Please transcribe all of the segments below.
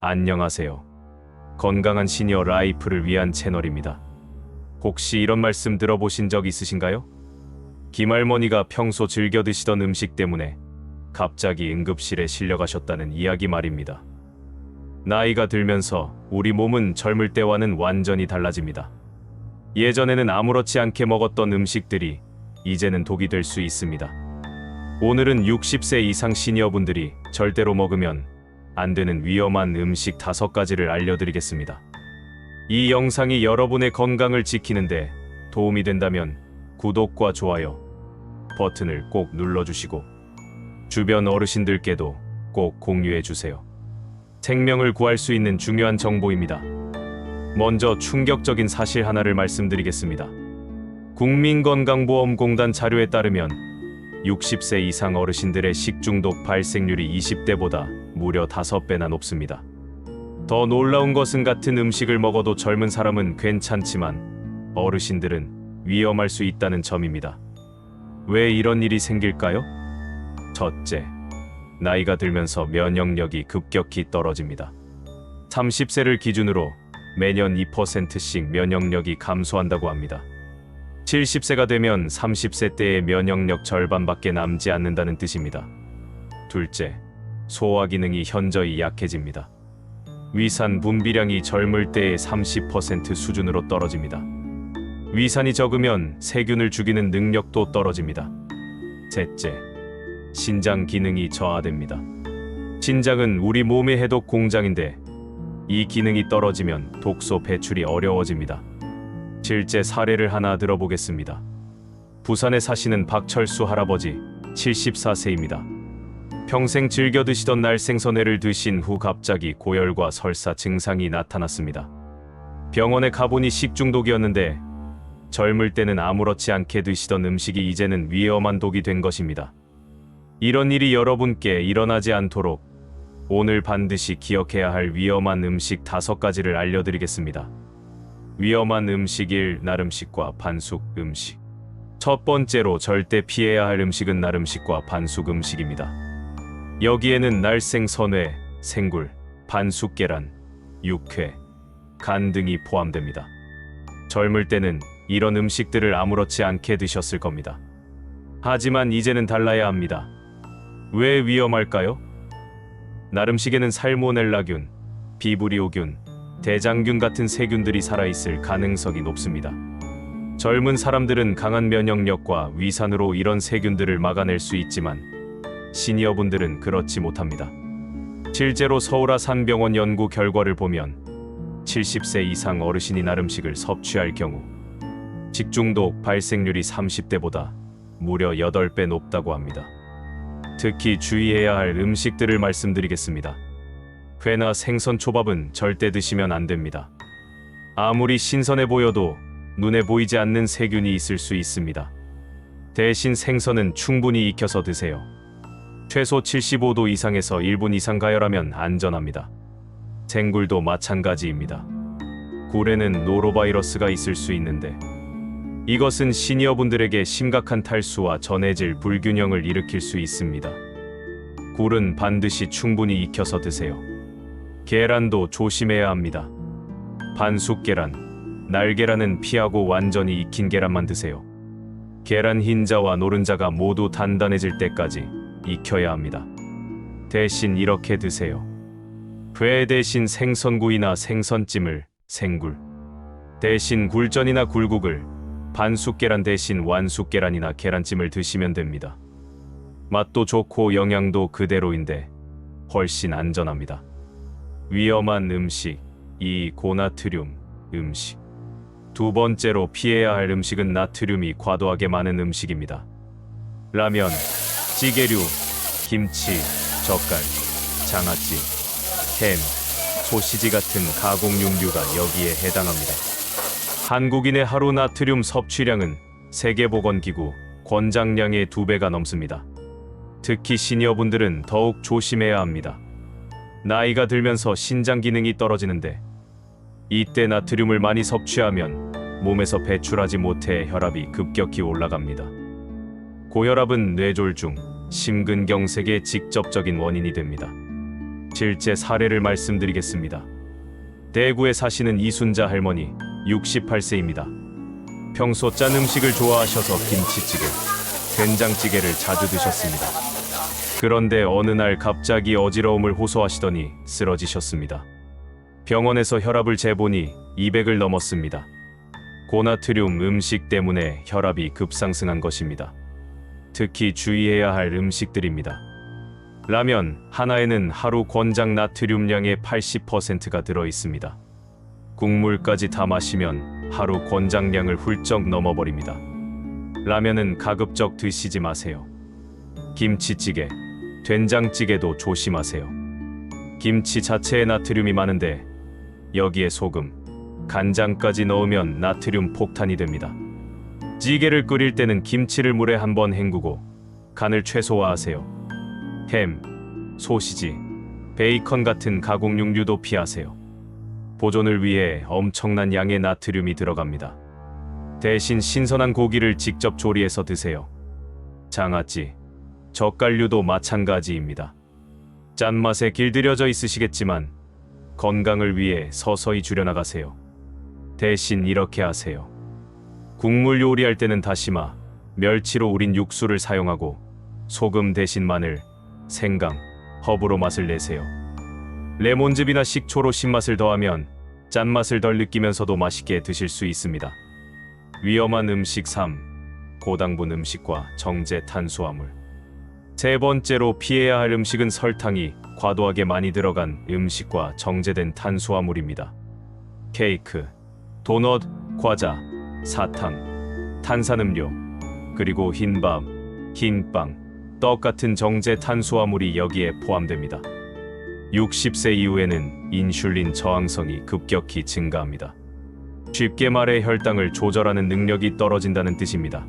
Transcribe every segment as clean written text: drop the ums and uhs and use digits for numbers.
안녕하세요. 건강한 시니어 라이프를 위한 채널입니다. 혹시 이런 말씀 들어보신 적 있으신가요? 김할머니가 평소 즐겨 드시던 음식 때문에 갑자기 응급실에 실려가셨다는 이야기 말입니다. 나이가 들면서 우리 몸은 젊을 때와는 완전히 달라집니다. 예전에는 아무렇지 않게 먹었던 음식들이 이제는 독이 될 수 있습니다. 오늘은 60세 이상 시니어분들이 절대로 먹으면 안 되는 위험한 음식 5가지를 알려드리겠습니다. 이 영상이 여러분의 건강을 지키는데 도움이 된다면 구독과 좋아요 버튼을 꼭 눌러주시고 주변 어르신들께도 꼭 공유해주세요. 생명을 구할 수 있는 중요한 정보입니다. 먼저 충격적인 사실 하나를 말씀드리겠습니다. 국민건강보험공단 자료에 따르면 60세 이상 어르신들의 식중독 발생률이 20대보다 무려 5배나 높습니다. 더 놀라운 것은 같은 음식을 먹어도 젊은 사람은 괜찮지만 어르신들은 위험할 수 있다는 점입니다. 왜 이런 일이 생길까요? 첫째, 나이가 들면서 면역력이 급격히 떨어집니다. 30세를 기준으로 매년 2%씩 면역력이 감소한다고 합니다. 70세가 되면 30세 때의 면역력 절반밖에 남지 않는다는 뜻입니다. 둘째, 소화 기능이 현저히 약해집니다. 위산 분비량이 젊을 때의 30% 수준으로 떨어집니다. 위산이 적으면 세균을 죽이는 능력도 떨어집니다. 셋째, 신장 기능이 저하됩니다. 신장은 우리 몸의 해독 공장인데 이 기능이 떨어지면 독소 배출이 어려워집니다. 실제 사례를 하나 들어보겠습니다. 부산에 사시는 박철수 할아버지 74세입니다. 평생 즐겨 드시던 날생선회를 드신 후 갑자기 고열과 설사 증상이 나타났습니다. 병원에 가보니 식중독이었는데 젊을 때는 아무렇지 않게 드시던 음식이 이제는 위험한 독이 된 것입니다. 이런 일이 여러분께 일어나지 않도록 오늘 반드시 기억해야 할 위험한 음식 5가지를 알려드리겠습니다. 위험한 음식 1. 날음식과 반숙 음식. 첫 번째로 절대 피해야 할 음식은 날음식과 반숙 음식입니다. 여기에는 날생선회, 생굴, 반숙 계란, 육회, 간 등이 포함됩니다. 젊을 때는 이런 음식들을 아무렇지 않게 드셨을 겁니다. 하지만 이제는 달라야 합니다. 왜 위험할까요? 날음식에는 살모넬라균, 비브리오균, 대장균 같은 세균들이 살아있을 가능성이 높습니다. 젊은 사람들은 강한 면역력과 위산으로 이런 세균들을 막아낼 수 있지만 시니어분들은 그렇지 못합니다. 실제로 서울아산병원 연구 결과를 보면 70세 이상 어르신이 날음식을 섭취할 경우 식중독 발생률이 30대보다 무려 8배 높다고 합니다. 특히 주의해야 할 음식들을 말씀드리겠습니다. 회나 생선 초밥은 절대 드시면 안 됩니다. 아무리 신선해 보여도 눈에 보이지 않는 세균이 있을 수 있습니다. 대신 생선은 충분히 익혀서 드세요. 최소 75도 이상에서 1분 이상 가열하면 안전합니다. 생굴도 마찬가지입니다. 굴에는 노로바이러스가 있을 수 있는데 이것은 시니어분들에게 심각한 탈수와 전해질 불균형을 일으킬 수 있습니다. 굴은 반드시 충분히 익혀서 드세요. 계란도 조심해야 합니다. 반숙 계란, 날계란은 피하고 완전히 익힌 계란만 드세요. 계란 흰자와 노른자가 모두 단단해질 때까지 익혀야 합니다. 대신 이렇게 드세요. 회 대신 생선구이나 생선찜을, 생굴 대신 굴전이나 굴국을, 반숙 계란 대신 완숙 계란이나 계란찜을 드시면 됩니다. 맛도 좋고 영양도 그대로인데 훨씬 안전합니다. 위험한 음식 2. 고나트륨 음식. 두 번째로 피해야 할 음식은 나트륨이 과도하게 많은 음식입니다. 라면, 찌개류, 김치, 젓갈, 장아찌, 햄, 소시지 같은 가공육류가 여기에 해당합니다. 한국인의 하루 나트륨 섭취량은 세계보건기구 권장량의 2배가 넘습니다. 특히 시니어분들은 더욱 조심해야 합니다. 나이가 들면서 신장 기능이 떨어지는데 이때 나트륨을 많이 섭취하면 몸에서 배출하지 못해 혈압이 급격히 올라갑니다. 고혈압은 뇌졸중, 심근경색의 직접적인 원인이 됩니다. 실제 사례를 말씀드리겠습니다. 대구에 사시는 이순자 할머니 68세입니다. 평소 짠 음식을 좋아하셔서 김치찌개, 된장찌개를 자주 드셨습니다. 그런데 어느 날 갑자기 어지러움을 호소하시더니 쓰러지셨습니다. 병원에서 혈압을 재보니 200을 넘었습니다. 고나트륨 음식 때문에 혈압이 급상승한 것입니다. 특히 주의해야 할 음식들입니다. 라면 하나에는 하루 권장 나트륨량의 80%가 들어 있습니다. 국물까지 다 마시면 하루 권장량을 훌쩍 넘어버립니다. 라면은 가급적 드시지 마세요. 김치찌개, 된장찌개도 조심하세요. 김치 자체에 나트륨이 많은데 여기에 소금, 간장까지 넣으면 나트륨 폭탄이 됩니다. 찌개를 끓일 때는 김치를 물에 한번 헹구고 간을 최소화하세요. 햄, 소시지, 베이컨 같은 가공 육류도 피하세요. 보존을 위해 엄청난 양의 나트륨이 들어갑니다. 대신 신선한 고기를 직접 조리해서 드세요. 장아찌, 젓갈류도 마찬가지입니다. 짠맛에 길들여져 있으시겠지만 건강을 위해 서서히 줄여나가세요. 대신 이렇게 하세요. 국물 요리할 때는 다시마, 멸치로 우린 육수를 사용하고 소금 대신 마늘, 생강, 허브로 맛을 내세요. 레몬즙이나 식초로 신맛을 더하면 짠맛을 덜 느끼면서도 맛있게 드실 수 있습니다. 위험한 음식 3. 고당분 음식과 정제 탄수화물. 세 번째로 피해야 할 음식은 설탕이 과도하게 많이 들어간 음식과 정제된 탄수화물입니다. 케이크, 도넛, 과자, 사탕, 탄산음료, 그리고 흰밥, 흰빵, 떡 같은 정제 탄수화물이 여기에 포함됩니다. 60세 이후에는 인슐린 저항성이 급격히 증가합니다. 쉽게 말해 혈당을 조절하는 능력이 떨어진다는 뜻입니다.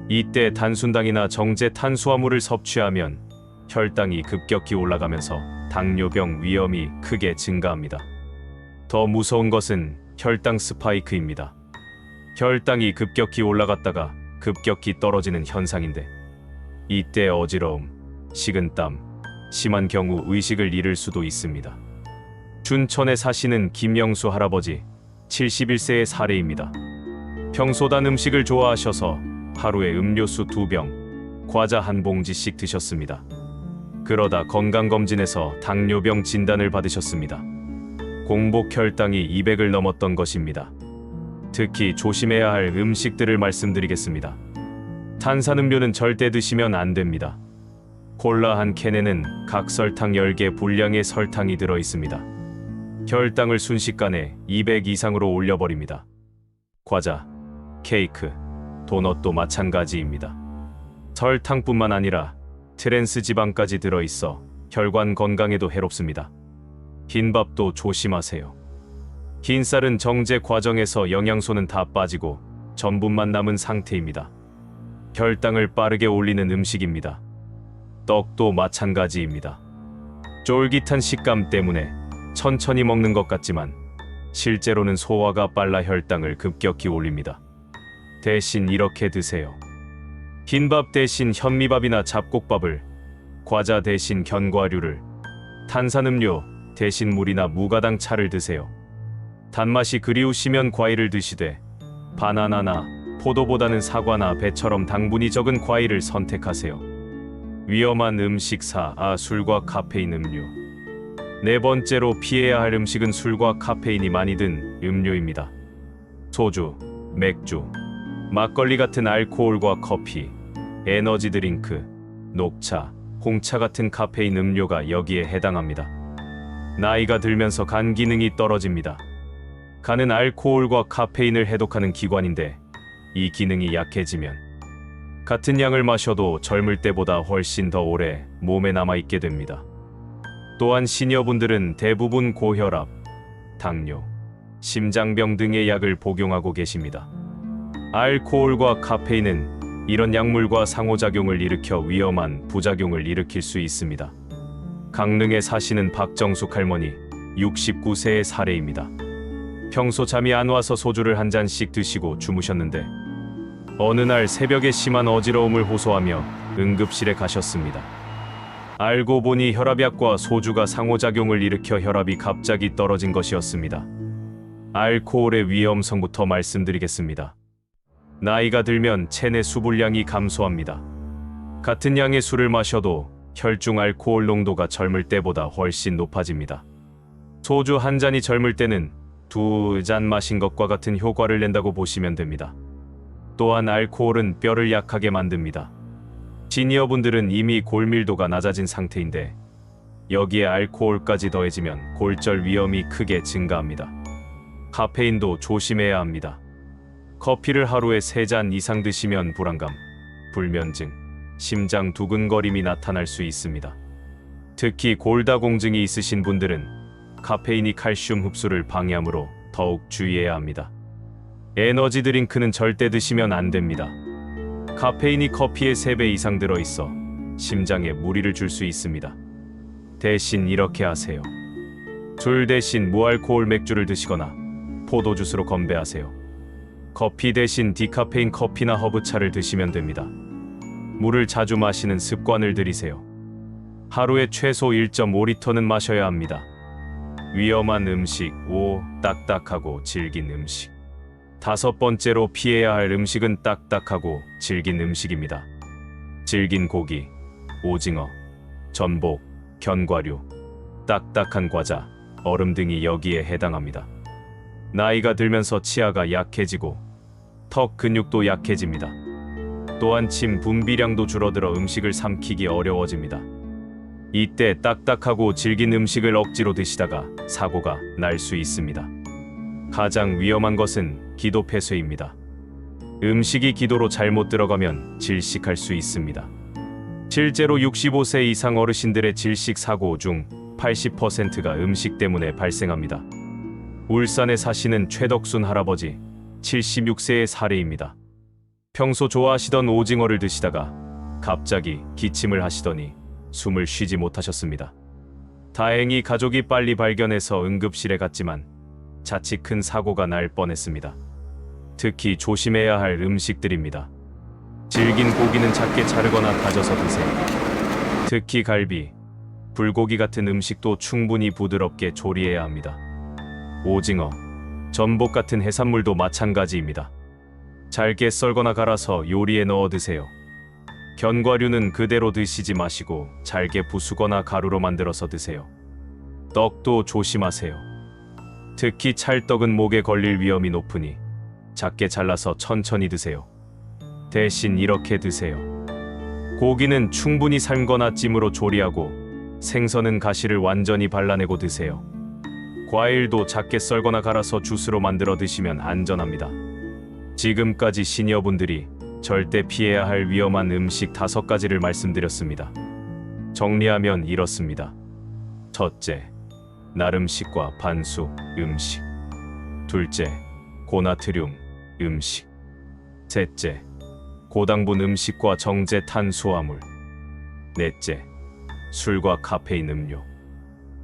이때 단순당이나 정제 탄수화물을 섭취하면 혈당이 급격히 올라가면서 당뇨병 위험이 크게 증가합니다. 더 무서운 것은 혈당 스파이크입니다. 혈당이 급격히 올라갔다가 급격히 떨어지는 현상인데 이때 어지러움, 식은땀, 심한 경우 의식을 잃을 수도 있습니다. 춘천에 사시는 김영수 할아버지 71세의 사례입니다. 평소 단 음식을 좋아하셔서 하루에 음료수 2병, 과자 1봉지씩 드셨습니다. 그러다 건강검진에서 당뇨병 진단을 받으셨습니다. 공복 혈당이 200을 넘었던 것입니다. 특히 조심해야 할 음식들을 말씀드리겠습니다. 탄산음료는 절대 드시면 안 됩니다. 콜라 한 캔에는 각설탕 10개 분량의 설탕이 들어 있습니다. 혈당을 순식간에 200 이상으로 올려버립니다. 과자, 케이크, 도넛도 마찬가지입니다. 설탕뿐만 아니라 트랜스 지방까지 들어있어 혈관 건강에도 해롭습니다. 흰밥도 조심하세요. 흰쌀은 정제 과정에서 영양소는 다 빠지고 전분만 남은 상태입니다. 혈당을 빠르게 올리는 음식입니다. 떡도 마찬가지입니다. 쫄깃한 식감 때문에 천천히 먹는 것 같지만 실제로는 소화가 빨라 혈당을 급격히 올립니다. 대신 이렇게 드세요. 흰밥 대신 현미밥이나 잡곡밥을, 과자 대신 견과류를, 탄산음료 대신 물이나 무가당 차를 드세요. 단맛이 그리우시면 과일을 드시되 바나나나 포도보다는 사과나 배처럼 당분이 적은 과일을 선택하세요. 위험한 음식 4. 술과 카페인 음료. 네 번째로 피해야 할 음식은 술과 카페인이 많이 든 음료입니다. 소주, 맥주, 막걸리 같은 알코올과 커피, 에너지 드링크, 녹차, 홍차 같은 카페인 음료가 여기에 해당합니다. 나이가 들면서 간 기능이 떨어집니다. 간은 알코올과 카페인을 해독하는 기관인데 이 기능이 약해지면 같은 양을 마셔도 젊을 때보다 훨씬 더 오래 몸에 남아있게 됩니다. 또한 시니어분들은 대부분 고혈압, 당뇨, 심장병 등의 약을 복용하고 계십니다. 알코올과 카페인은 이런 약물과 상호작용을 일으켜 위험한 부작용을 일으킬 수 있습니다. 강릉에 사시는 박정숙 할머니 69세의 사례입니다. 평소 잠이 안 와서 소주를 한 잔씩 드시고 주무셨는데 어느 날 새벽에 심한 어지러움을 호소하며 응급실에 가셨습니다. 알고 보니 혈압약과 소주가 상호작용을 일으켜 혈압이 갑자기 떨어진 것이었습니다. 알코올의 위험성부터 말씀드리겠습니다. 나이가 들면 체내 수분량이 감소합니다. 같은 양의 술을 마셔도 혈중 알코올 농도가 젊을 때보다 훨씬 높아집니다. 소주 한 잔이 젊을 때는 2잔 마신 것과 같은 효과를 낸다고 보시면 됩니다. 또한 알코올은 뼈를 약하게 만듭니다. 시니어분들은 이미 골밀도가 낮아진 상태인데 여기에 알코올까지 더해지면 골절 위험이 크게 증가합니다. 카페인도 조심해야 합니다. 커피를 하루에 3잔 이상 드시면 불안감, 불면증, 심장 두근거림이 나타날 수 있습니다. 특히 골다공증이 있으신 분들은 카페인이 칼슘 흡수를 방해하므로 더욱 주의해야 합니다. 에너지 드링크는 절대 드시면 안 됩니다. 카페인이 커피의 3배 이상 들어있어 심장에 무리를 줄 수 있습니다. 대신 이렇게 하세요. 술 대신 무알코올 맥주를 드시거나 포도주스로 건배하세요. 커피 대신 디카페인 커피나 허브차를 드시면 됩니다. 물을 자주 마시는 습관을 들이세요. 하루에 최소 1.5리터는 마셔야 합니다. 위험한 음식 5. 딱딱하고 질긴 음식. 5번째로 피해야 할 음식은 딱딱하고 질긴 음식입니다. 질긴 고기, 오징어, 전복, 견과류, 딱딱한 과자, 얼음 등이 여기에 해당합니다. 나이가 들면서 치아가 약해지고 턱 근육도 약해집니다. 또한 침 분비량도 줄어들어 음식을 삼키기 어려워집니다. 이때 딱딱하고 질긴 음식을 억지로 드시다가 사고가 날 수 있습니다. 가장 위험한 것은 기도 폐쇄입니다. 음식이 기도로 잘못 들어가면 질식할 수 있습니다. 실제로 65세 이상 어르신들의 질식 사고 중 80%가 음식 때문에 발생합니다. 울산에 사시는 최덕순 할아버지 76세의 사례입니다. 평소 좋아하시던 오징어를 드시다가 갑자기 기침을 하시더니 숨을 쉬지 못하셨습니다. 다행히 가족이 빨리 발견해서 응급실에 갔지만 자칫 큰 사고가 날 뻔했습니다. 특히 조심해야 할 음식들입니다. 질긴 고기는 작게 자르거나 다져서 드세요. 특히 갈비, 불고기 같은 음식도 충분히 부드럽게 조리해야 합니다. 오징어, 전복 같은 해산물도 마찬가지입니다. 잘게 썰거나 갈아서 요리에 넣어 드세요. 견과류는 그대로 드시지 마시고 잘게 부수거나 가루로 만들어서 드세요. 떡도 조심하세요. 특히 찰떡은 목에 걸릴 위험이 높으니 작게 잘라서 천천히 드세요. 대신 이렇게 드세요. 고기는 충분히 삶거나 찜으로 조리하고 생선은 가시를 완전히 발라내고 드세요. 과일도 작게 썰거나 갈아서 주스로 만들어 드시면 안전합니다. 지금까지 시니어분들이 절대 피해야 할 위험한 음식 5가지를 말씀드렸습니다. 정리하면 이렇습니다. 첫째, 나름식과 반수 음식. 둘째, 고나트륨 음식. 셋째, 고당분 음식과 정제 탄수화물. 넷째, 술과 카페인 음료.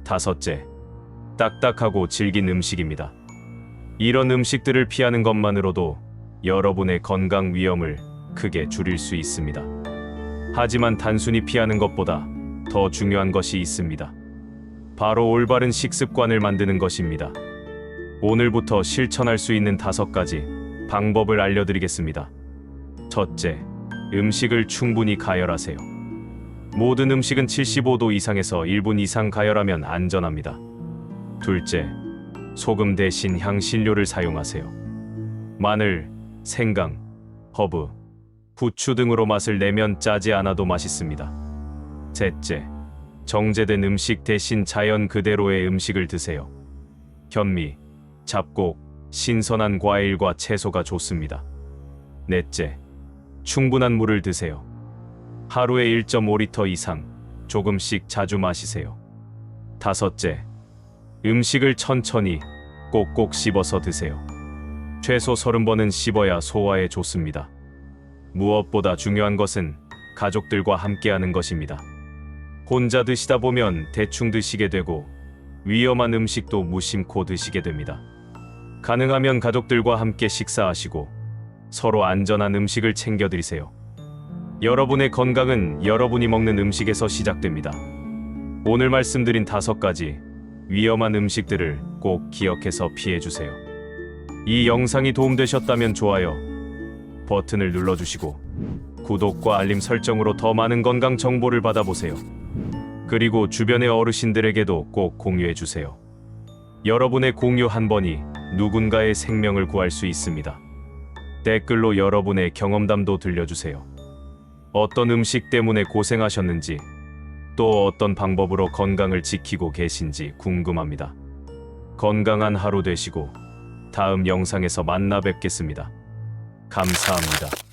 다섯째, 딱딱하고 질긴 음식입니다. 이런 음식들을 피하는 것만으로도 여러분의 건강 위험을 크게 줄일 수 있습니다. 하지만 단순히 피하는 것보다 더 중요한 것이 있습니다. 바로 올바른 식습관을 만드는 것입니다. 오늘부터 실천할 수 있는 5가지 방법을 알려드리겠습니다. 첫째, 음식을 충분히 가열하세요. 모든 음식은 75도 이상에서 1분 이상 가열하면 안전합니다. 둘째, 소금 대신 향신료를 사용하세요. 마늘, 생강, 허브, 부추 등으로 맛을 내면 짜지 않아도 맛있습니다. 셋째, 정제된 음식 대신 자연 그대로의 음식을 드세요. 현미, 잡곡, 신선한 과일과 채소가 좋습니다. 넷째, 충분한 물을 드세요. 하루에 1.5리터 이상 조금씩 자주 마시세요. 다섯째, 음식을 천천히 꼭꼭 씹어서 드세요. 최소 30번은 씹어야 소화에 좋습니다. 무엇보다 중요한 것은 가족들과 함께하는 것입니다. 혼자 드시다 보면 대충 드시게 되고 위험한 음식도 무심코 드시게 됩니다. 가능하면 가족들과 함께 식사하시고 서로 안전한 음식을 챙겨 드리세요. 여러분의 건강은 여러분이 먹는 음식에서 시작됩니다. 오늘 말씀드린 5가지 위험한 음식들을 꼭 기억해서 피해주세요. 이 영상이 도움되셨다면 좋아요 버튼을 눌러주시고 구독과 알림 설정으로 더 많은 건강 정보를 받아보세요. 그리고 주변의 어르신들에게도 꼭 공유해주세요. 여러분의 공유 한 번이 누군가의 생명을 구할 수 있습니다. 댓글로 여러분의 경험담도 들려주세요. 어떤 음식 때문에 고생하셨는지, 또 어떤 방법으로 건강을 지키고 계신지 궁금합니다. 건강한 하루 되시고 다음 영상에서 만나 뵙겠습니다. 감사합니다.